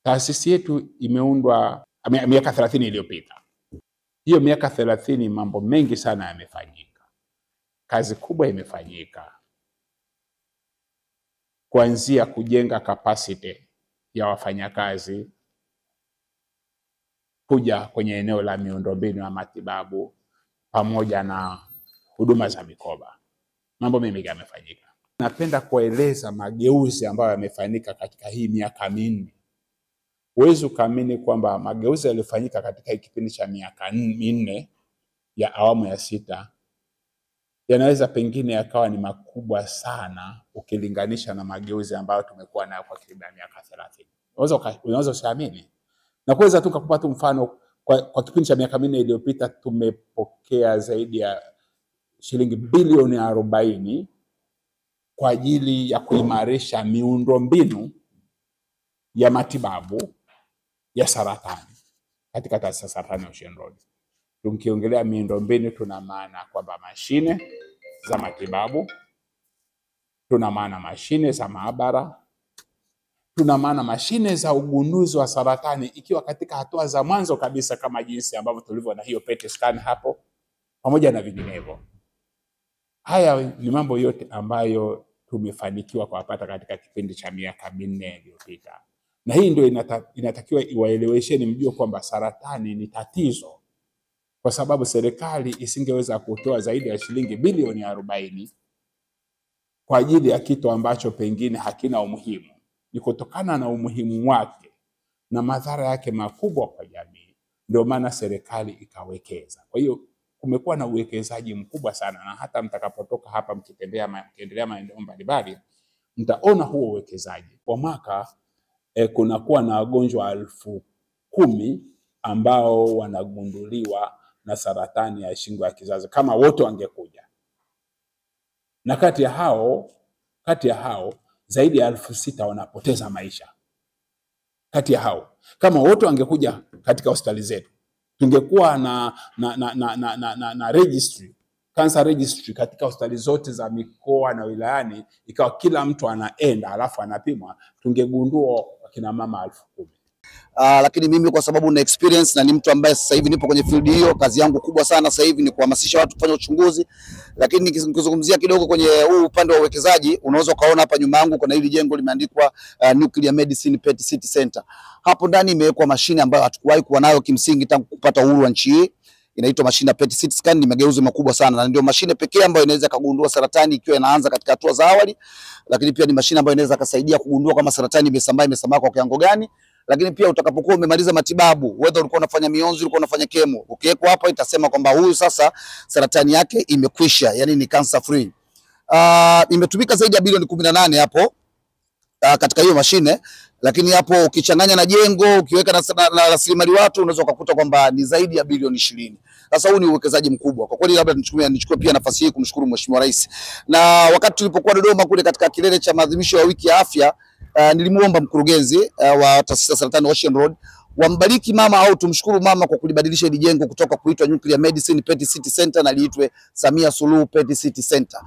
Taasisi yetu imeundwa miaka 30 iliyopita. Hiyo miaka 30 mambo mengi sana yamefanyika. Kazi kubwa imefanyika. Kuanzia kujenga capacity ya wafanyakazi, kuja kwenye eneo la miundombinu ya matibabu pamoja na huduma za mikoba. Mambo mengi yamefanyika. Napenda kueleza mageuzi ambayo yamefanyika katika hii miaka minne. Huwezi kuamini kwamba mageuzi yaliyofanyika katika kipindi cha miaka minne ya awamu ya 6 yanaweza pengine yakawa ni makubwa sana ukilinganisha na mageuzi ambayo tumekuwa nayo kwa karibu miaka 30. Unaweza usiamini. Na kuweza tu kukupa mfano, kwa kipindi cha miaka minne iliyopita tumepokea zaidi ya shilingi bilioni 40 kwa ajili ya kuimarisha miundombinu ya matibabu ya saratani katika taasisi ya saratani ya Ocean Road. Tukiongelea miundombinu tuna maana kwamba mashine za matibabu, tuna maana mashine za maabara, tuna maana mashine za ugunduzi wa saratani ikiwa katika hatua za mwanzo kabisa kama jinsi ambavyo tulivyo na hiyo PET scan hapo, pamoja na vinginevyo. Haya ni mambo yote ambayo tumefanikiwa kuwapata katika kipindi cha miaka minne iliyopita. Na hii ndio inatakiwa iwaelewesheni mjue kwamba saratani ni tatizo. Kwa sababu serikali isingeweza kutoa zaidi ya shilingi bilioni 40 kwa ajili ya kitu ambacho pengine hakina umuhimu. Ni kutokana na umuhimu wake na madhara yake makubwa kwa jamii, ndio maana serikali ikawekeza. Kwa hiyo kumekuwa na uwekezaji mkubwa sana, na hata mtakapotoka hapa mkiendelea maeneo mbalimbali mtaona huo uwekezaji. Kwa mwaka kunakuwa na wagonjwa 10,000 ambao wanagunduliwa na saratani ya shingo ya kizazi kama wote wangekuja. Na kati ya hao zaidi ya 6,000 wanapoteza maisha. Kati ya hao kama wote wangekuja katika hospitali zetu, tungekuwa na registry, cancer registry katika hospitali zote za mikoa na wilayani, ikawa kila mtu anaenda alafu anapimwa, tungegundua kina mama 10,000. Lakini mimi kwa sababu na experience na ni mtu ambaye sasa hivi nipo kwenye field hiyo, kazi yangu kubwa sana sasa hivi ni kuhamasisha watu kufanya uchunguzi. Lakini nikizungumzia kidogo kwenye huu upande wa uwekezaji, unaweza kaona hapa nyuma yangu kuna hili jengo limeandikwa Nuclear Medicine PET CT Center. Hapo ndani imewekwa mashine ambayo hatukuwahi kuwa nayo kimsingi tangu kupata uhuru wa nchi hii. Inaitwa mashine PET CT scan. Ni mageuzi makubwa sana, na ndio mashine pekee ambayo inaweza kugundua saratani ikiwa inaanza katika hatua za awali. Lakini pia ni mashine ambayo inaweza kusaidia kugundua kama saratani imesambaa kwa kiwango gani. Lakini pia utakapokuwa umemaliza matibabu, whether ulikuwa unafanya mionzi, ulikuwa unafanya kemo, ukiwekwa hapa itasema kwamba huyu sasa saratani yake imekwisha, yani ni cancer free. Imetumika zaidi ya bilioni 18 hapo katika hiyo mashine. Lakini hapo ukichanganya na jengo, ukiweka na rasilimali watu, unaweza kukuta kwamba ni zaidi ya bilioni 20. Sasa huu ni uwekezaji mkubwa. Kwa kweli labda nichukue pia nafasi hii kumshukuru Mheshimiwa Rais. Na wakati tulipokuwa Dodoma kule katika kilele cha maadhimisho ya wiki ya afya, nilimuomba mkurugenzi wa taasisi ya saratani Ocean Road wambariki mama au tumshukuru mama kwa kulibadilisha hili jengo kutoka kuitwa Nuclear Medicine PET CT Center na liitwe Samia Suluhu PET CT Center.